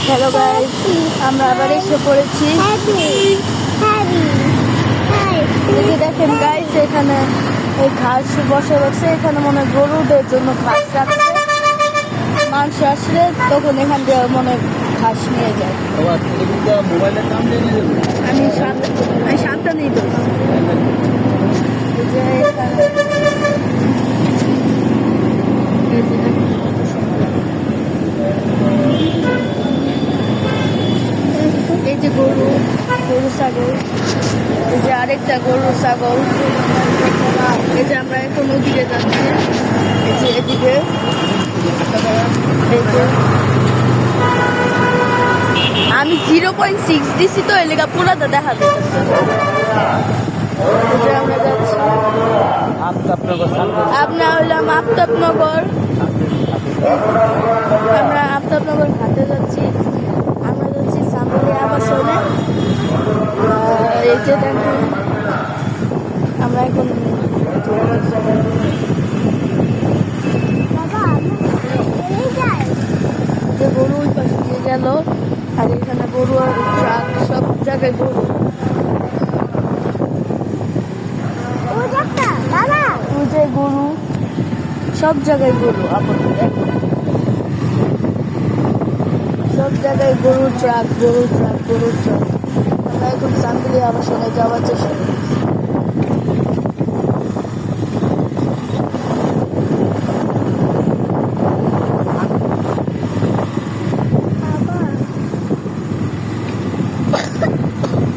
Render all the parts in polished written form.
Hello guys, আমরা আবার এসে পড়েছি। এই যে দেখেন গাইস, এখানে এই ঘাস বসে বসে এখানে মনে হয় গরুদের জন্য ঘাস রাখছে। মানুষ আসলে তখন এখান থেকে মনে হয় ঘাস নিয়ে যায়। আমি সাবধানেই ধরছি। এই যে এখানে এই যে দেখেন কত সুন্দর। এই যে গরু ছাগল, এই যে আরেকটা গরু ছাগল। এই যে আমরা এখন ওদিকে যাচ্ছি, এই যে এদিকে এই যে আমি 0.6 দিছি তো এলাকা পুরাটা দেখা যাচ্ছে। এই যে আমরা যাচ্ছি, আপনার হইলাম আফতাবনগর। আমরা আফতাবনগর ঘাটে যাচ্ছি। আমরা যাচ্ছি সামনে আবাসনে। এই যে দেখুন আমরা এখন যে গরু ওই পাশে দিয়ে গেল, আর এখানে গরু আর ট্রাক সব জায়গায় গরু। ওই যে গরু, সব জায়গায় গরু। আপাতত সব জায়গায় গরু ট্রাক, গরু ট্রাক, গরু ট্রাক। আমরা এখন চান্দিলি আবাসনে যাওয়ার চেষ্টা করছি।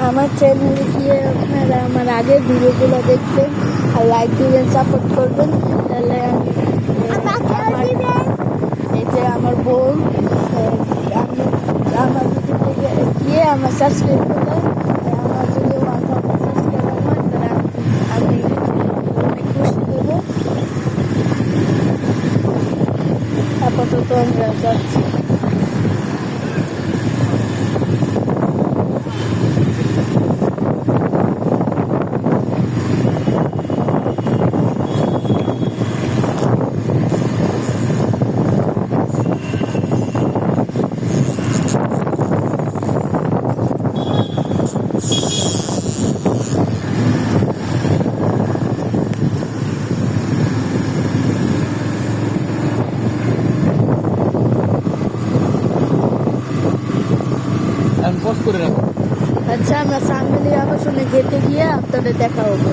আমার চ্যানেলে গিয়ে আপনারা আমার আগের ভিডিওগুলো দেখবেন আর লাইক দিবেন, সাপোর্ট করবেন। তাহলে এই যে আমার বোন, আমি আমার ভিডিওতে গিয়ে আমার সাবস্ক্রাইব করলাম। আমার যদি 1000 সাবস্ক্রাইবার হয় তাহলে আমি অনেক খুশি দেব। আপাতত আমরা যাচ্ছি। আচ্ছা, আমরা সামনে আবাসনে গেতে গিয়ে আপনাদের দেখা হবো।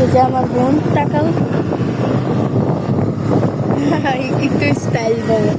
এই যে আমার বোন, তাকাও একটু স্টাইল বলো।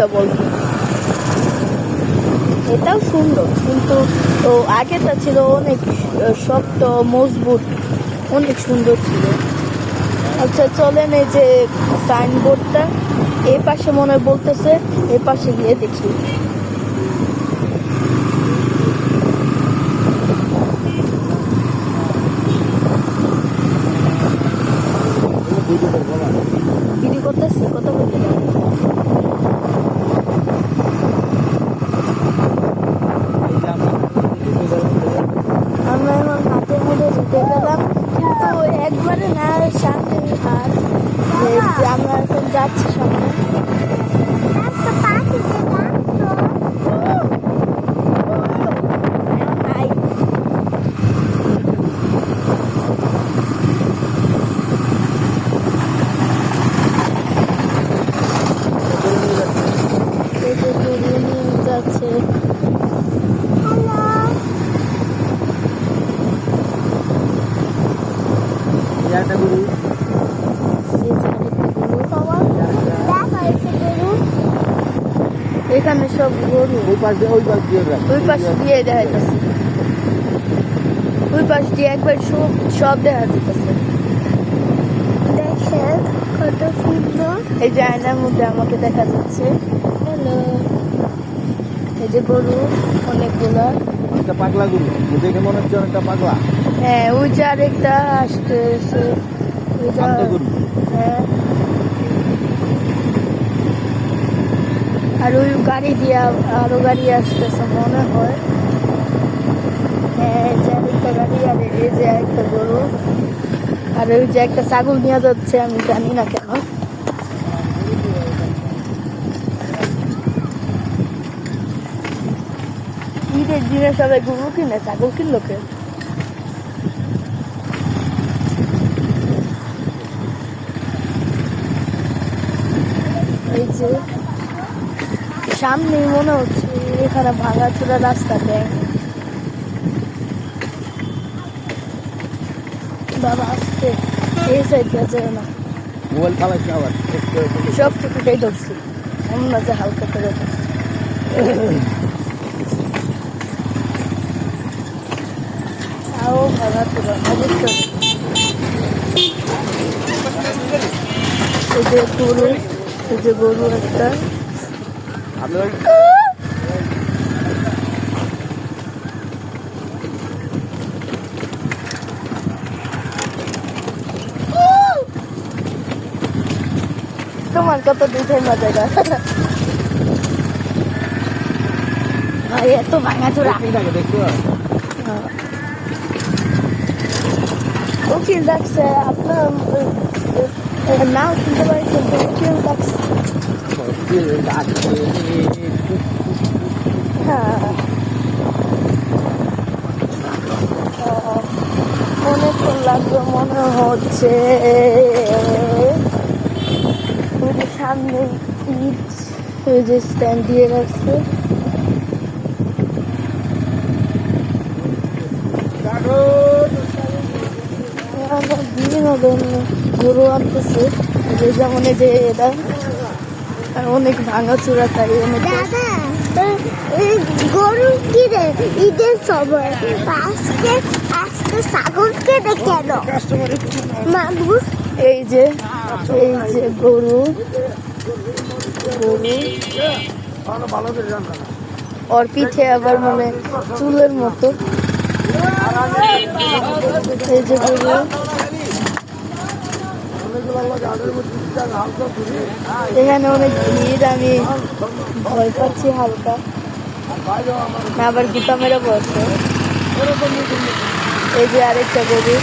হালকা বলতো। এটাও সুন্দর, কিন্তু আগেটা ছিল অনেক শক্ত মজবুত, অনেক সুন্দর ছিল। আচ্ছা চলেন, এই যে সাইনবোর্ডটা এই পাশে মনে হয় বলতেছে, এই পাশে গিয়ে দেখি। ভিডিও করতেছি, কথা বলতে আমরা এখন হাতের মধ্যে ঢুকে গেলাম, কিন্তু একবারে না, সামনে হাত। আমরা এখন যাচ্ছি সামনে। যাচ্ছে এখানে সব গরু, ওই পাশ দিয়ে দেখা যাচ্ছে, ওই পাশ দিয়ে একবার সব দেখা যাচ্ছে। দেখেন কত সুন্দর, এই যে আয়নার মধ্যে আমাকে দেখা যাচ্ছে। হ্যালো, এই যে গরু অনেকগুলা, একটা পাগলা গরু দেখে মনে হচ্ছে অনেকটা পাগলা। হ্যাঁ, ওই যে আরেকটা আসতেছে, হ্যাঁ। আর ওই গাড়ি দিয়ে আরো গাড়ি আসতেছে মনে হয়। হ্যাঁ, যে আরেকটা গাড়ি, আর এই যে একটা গরু, আর ওই যে একটা ছাগল নিয়ে যাচ্ছে, আমি জানি না কেন। ঈদের দিনে সবাই গরু কিনে, ছাগল কিনলো কে? এই যে সামনে মনে হচ্ছে এখানে ভাঙাচোরা রাস্তা দেয়। বাবা আসতে এই সাইড যায় না, মোবাইল ফালাইছে আবার সব টুকুটাই ধরছি, এমন না যে হালকা করে ধরছি। তাও ভাঙাচোরা অবশ্যই। এই যে গরু, এই যে গরু একটা, তোমার কত দুধের মজা এত ভাঙাচোরা। উকিল ডাকছে, আপনার নাম শুনতে পারি, কিন্তু উকিল ডাকছে। হ্যাঁ, অনেকক্ষণ লাগবে মনে হচ্ছে। সামনে ইট, ওই যে স্ট্যান্ড দিয়ে রাখছে। বিভিন্ন ধরনের গরু আনতেছে, যেমন এই যে এটা অনেক ভাঙাচোরা, তাই অনেক গরু কিনে ঈদের সময় আজকে আজকে ছাগল কেনে কেন মানুষ? এই যে গরু, ওর পিঠে আবার মানে চুলের মতো। এই যে গরু, এখানে অনেক ভিড়, আমি ভয় পাচ্ছি হালকা, না আবার গুতা মেরে বসে। এই যে আরেকটা গরু,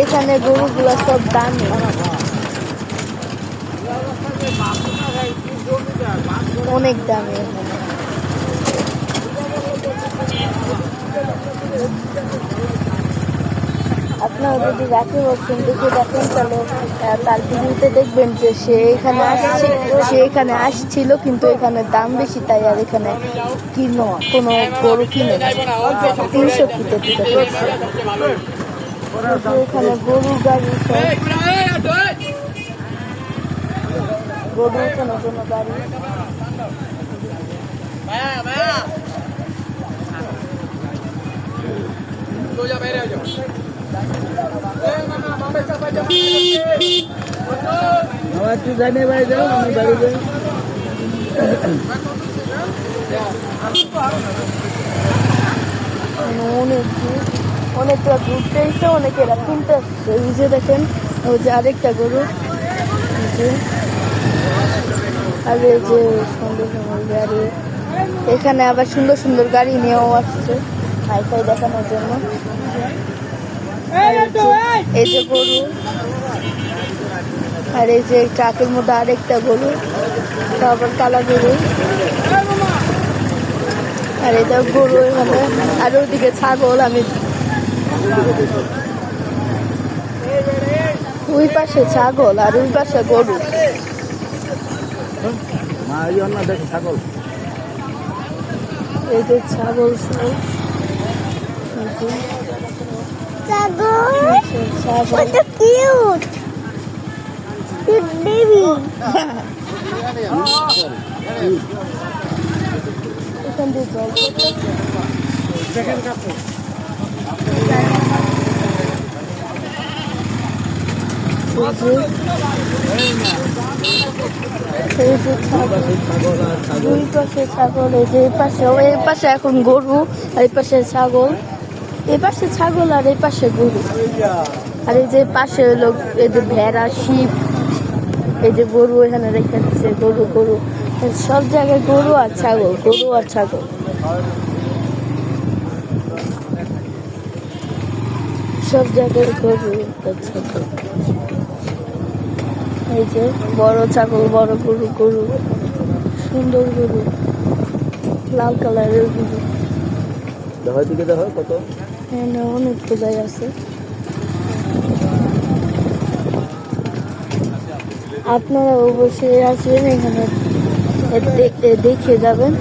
এখানে গরুগুলা সব দামি, অনেক দামি। আপনি আপনারা যদি রাখি বলছেন দেখে দেখেন তাহলে তার ভিডিওতে দেখবেন যে সে এখানে আসছিল কিন্তু এখানে দাম বেশি তাই আর এখানে কোনো গরু কিনে না। 300 কিতে দিতে পেরেছে। এখানে গরু গাড়ি গরু উঠানোর জন্য গাড়ি। আমার একটু যাই না ভাই, যাও আমি বাড়ি যাই। অনেকটা ঘুরতে এসে অনেকেরা কিনতে আসছে। এই যে দেখেন ওই যে আরেকটা গরু, আর এই যে সুন্দর সুন্দর গাড়ি। এখানে আবার সুন্দর সুন্দর গাড়ি নিয়েও আসছে হাইফাই দেখানোর জন্য। এই যে গরু, আর এই যে ট্রাকের মধ্যে আরেকটা গরু, তারপর কালা গরু, আর এটা গরু এখানে, আর ওদিকে ছাগল। আমি ওই পাশে ছাগল আর ওই পাশে গরু। মা এই অন্য দেখো ছাগল। এই যে ছাগল সব, ছাগল কত কিউট কিউট বেবি। এখান দিয়ে জল এই যে ছাগল, দুই পাশে ছাগল। এই যে এই পাশে এখন গরু, আর এই পাশে ছাগল। এই পাশে ছাগল আর এই পাশে গরু। আর এই যে পাশে হলো এই যে ভেড়া, শিপ। এই যে গরু এখানে রেখে দিচ্ছে, গরু গরু সব জায়গায় গরু আর ছাগল, গরু আর ছাগল। সব জায়গায় গরু আর ছাগল। এই যে বড় ছাগল, বড় গরু, গরু সুন্দর গরু, লাল কালারের গরু। দেখো দিকে, দেখো কত অনেক পূজায় আছে। আপনারা অবশ্যই আসবেন এখানে, দেখে যাবেন।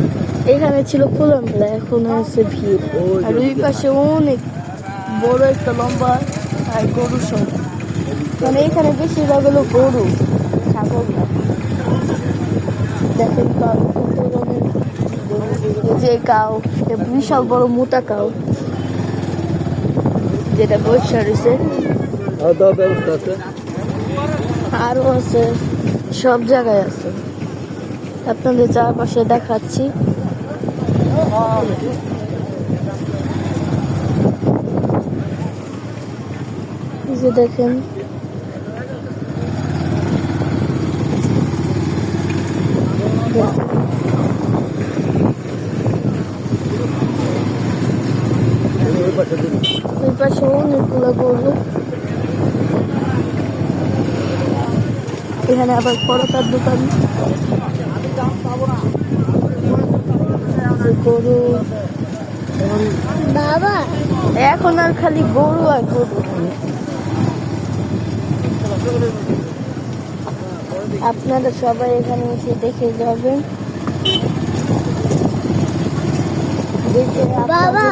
এখানে ছিল খোলামেলা, এখন হচ্ছে ভিড়। আর ওই পাশে অনেক বড় একটা লম্বা আর গরু সব, মানে এখানে বেশিরভাগ হলো গরু, ছাগল না। দেখেন যে কাউ, বিশাল বড় মোটা কাউ যেটা বৈশা রয়েছে। ব্যবস্থা আছে, আরো আছে, সব জায়গায় আছে। আপনাদের চারপাশে দেখাচ্ছি। এই যে দেখেন ওই পাশে অনেকগুলো গরু। এখানে আবার পরোটার দোকান, গরু। বাবা এখন আর খালি গরু আর গরু। আপনারা সবাই এখানে এসে দেখে যাবেন। বাবা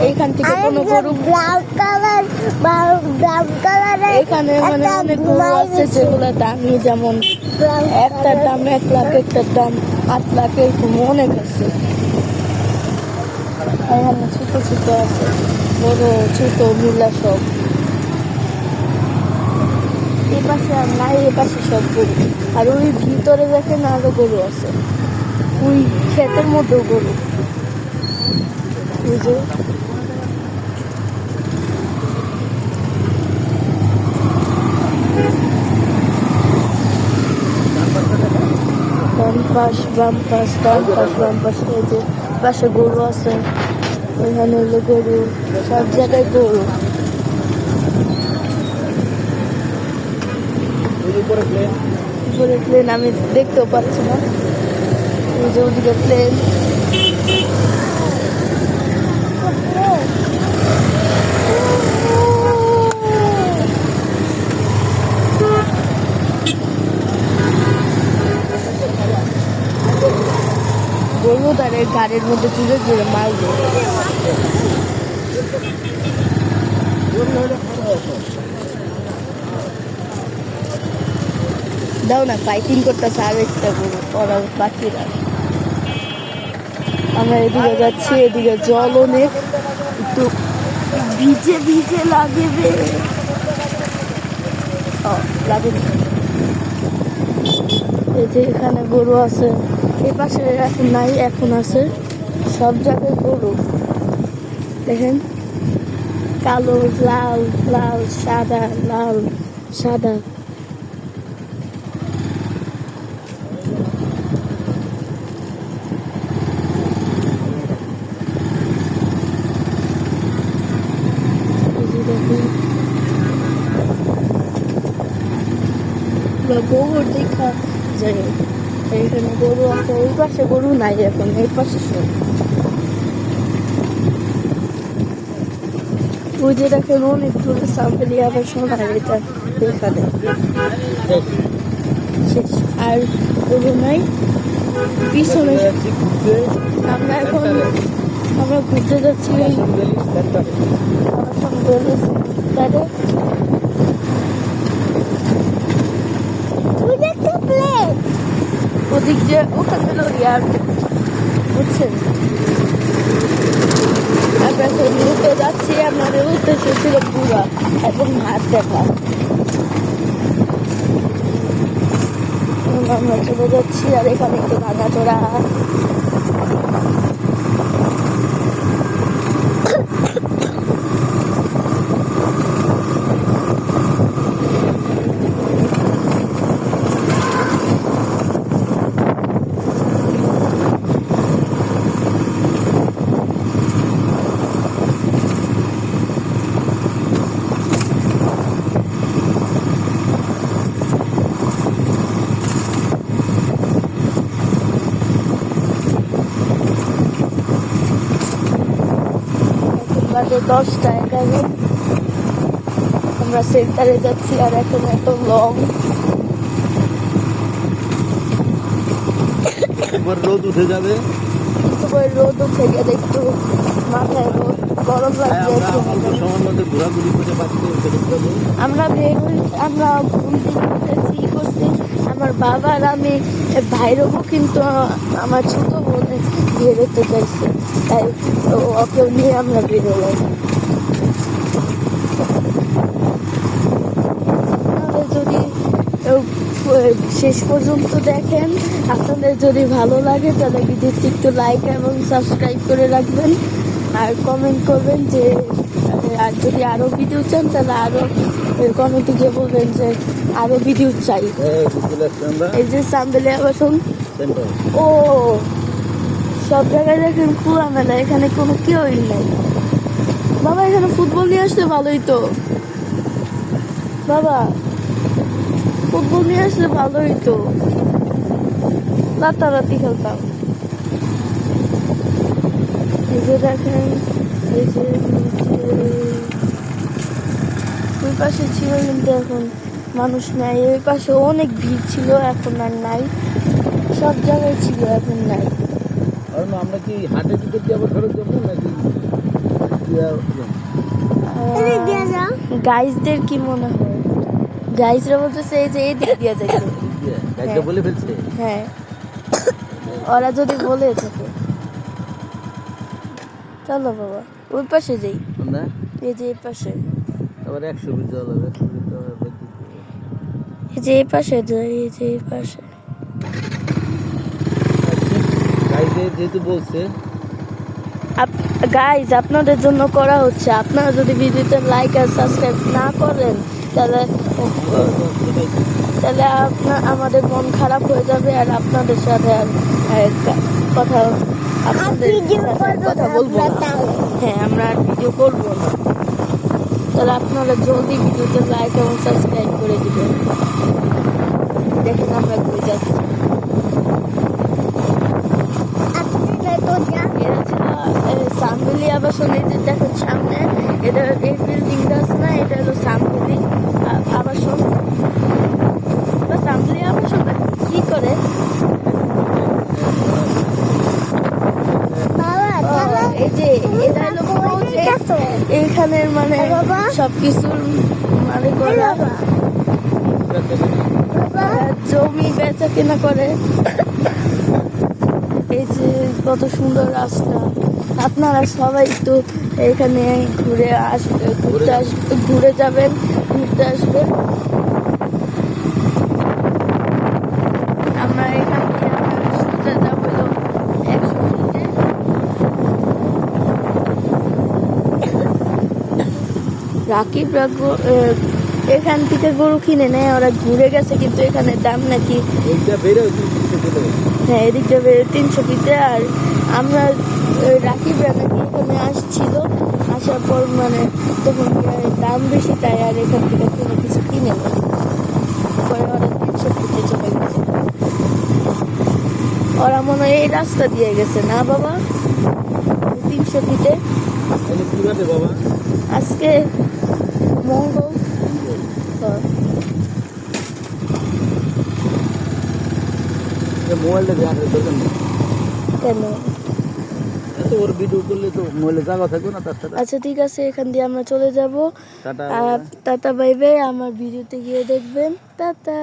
এইখান থেকে কোনো গরু, ব্রাউন কালার এখানে মানে অনেক গরু আছে যেগুলো দামি, যেমন একটার দাম 1 লাখ, একটার দাম 8 লাখ, এরকম অনেক আছে। এখানে ছোট ছোট আছে, বড় ছোট মিলা সব। এই পাশে আর নাই, এই পাশে সব গরু। আর ওই ভিতরে দেখেন আরো গরু আছে, ওই ক্ষেতের মধ্যেও গরু। বুঝে বাম পাশ, এই যে পাশে গরু আছে, এখানে হলো গরু, সব জায়গায় গরু। উপরে প্লেন আমি দেখতেও পাচ্ছি না, এই যে ওদিকে প্লেন। গরু তার গাড়ির মধ্যে চুরে চুরে মারবো। দাও না, ফাইটিং করতেছে আর একটা গরু, ওরা বাকিরা। আমরা এদিকে যাচ্ছি, এদিকে জল অনেক, একটু ভিজে ভিজে লাগবে। লাগে এই যে এখানে গরু আছে, এই পাশে এখন নাই, এখন আছে। সব জায়গায় গরু দেখেন, কালো, লাল, লাল, সাদা, লাল, সাদা। গরু দেখা যায়, এইখানে গরু আছে, ওই পাশে গরু নাই এখন, এই পাশে সব। ওই যে দেখেন অনেক দূরে সাম্পেলি আবার শোনায়, এটা এখানে শেষ, আর গরু নাই পিছনে। আমরা এখন ঘুরতে যাচ্ছি, ওদিক যে ওখানে আর বুঝছেন। আমরা এখন ঘুরতে যাচ্ছি, আমাদের উদ্দেশ্য ছিল পুরা এবং হাত দেখা। আমরা চলে যাচ্ছি, আর এখানে একটু ভাঙাচোরা। বাজে 10টা 11, আমরা সেন্টারে যাচ্ছি, আর এখন এত লং। রোদ উঠে যাবে, রোদ উঠে গেলে একটু মাথায় রোদ গরম লাগছে। ঘোরাঘুরি করে পাচ্ছি। আমরা বের হই, আমরা ঘুরতে করছি, আমার বাবা আর আমি বাইর হবো, কিন্তু আমার ছোট বোন বের হতে চাইছে, তাই ওকেও নিয়ে আমরা বের হলাম। যদি শেষ পর্যন্ত দেখেন, আপনাদের যদি ভালো লাগে তাহলে ভিডিওটি একটু লাইক এবং সাবস্ক্রাইব করে রাখবেন, আর কমেন্ট করবেন যে, আর যদি আরো ভিডিও চান তাহলে আরো কমেন্টে গিয়ে বলবেন যে আরো ভিডিও চাই। এই যে সাম্বেলে আবাসন, ও সব জায়গায় দেখেন খোলা মেলা, এখানে কোনো কেউই নেই। বাবা এখানে ফুটবল নিয়ে আসলে ভালোই তো, বাবা ফুটবল নিয়ে আসলে ভালোই তো, রাতারাতি খেলতাম। এই যে দেখেন, এই যে ওই পাশে ছিল কিন্তু এখন মানুষ নাই, ওই পাশে অনেক ভিড় ছিল, এখন আর নাই, সব জায়গায় ছিল, এখন নাই। আমরা কি হাটের দিকে যাবো ফেরত যাবো নাকি গাইজদের কি মনে হয়? গাইজরা বলতেছে এই যে এই দিক দিয়ে যাইতে, বলে ফেলছে। হ্যাঁ, ওরা যদি বলে থাকে। চলো বাবা ওই পাশে যাই, এই যে এই পাশে, আবার 100 ফিট যাওয়া লাগবে, এই যে এই পাশে যাই, এই যে এই পাশে। যেহেতু বলছে গাইজ আপনাদের জন্য করা হচ্ছে, আপনারা যদি ভিডিওতে লাইক আর সাবস্ক্রাইব না করেন তাহলে আমাদের মন খারাপ হয়ে যাবে, আর আপনাদের সাথে কথা বলবো না। হ্যাঁ, আমরা আর ভিডিও করবো না, তাহলে আপনারা জলদি ভিডিওতে লাইক এবং সাবস্ক্রাইব করে দিবেন। দেখেন আমরা ঘুরে যাচ্ছি, সামবেলি আবাসন। এই যে দেখেন সামনে, এটা এই বিল্ডিংটা আছে না, এটা হলো সামবেলি আবাসন বা সামবেলি আবাসন কি করে। দোকানের মানে বাবা? সবকিছুর মালিক ওরা। জমি বেচা কেনা করে। এই যে কত সুন্দর রাস্তা, আপনারা সবাই একটু এখানে ঘুরে যাবেন, ঘুরতে আসবেন। আমরা এখান থেকে সোজা যাবো 100 ফিটে। রাকিবরা এখান থেকে গরু কিনে নেয়, ওরা ঘুরে গেছে, কিন্তু এখানে দাম নাকি এইটা বেরো 300 কিলো। হ্যাঁ এদিক দিয়ে 300 ফিটে। আর আমরা রাকিবরা নাকি এখানে আসছিল, আসার পর মানে তখন দাম বেশি, তাই আর এখান থেকে কোনো কিছু কিনে নেয়, পরে ওরা 300 ফিটে চলে গেছে। ওরা মনে হয় এই রাস্তা দিয়ে গেছে না বাবা, 300 ফিটে। তাহলে কিভাবে বাবা? আজকে মঙ্গল। মোবাইলটা দেওয়ার দরকার নেই। কেন? এত ওর ভিডিও করলে তো মোবাইলে জায়গা থাকবে না তার সাথে। আচ্ছা ঠিক আছে, এখান দিয়ে আমরা চলে যাব। টাটা। Tata bye bye. আমার ভিডিওতে গিয়ে দেখবেন। টাটা।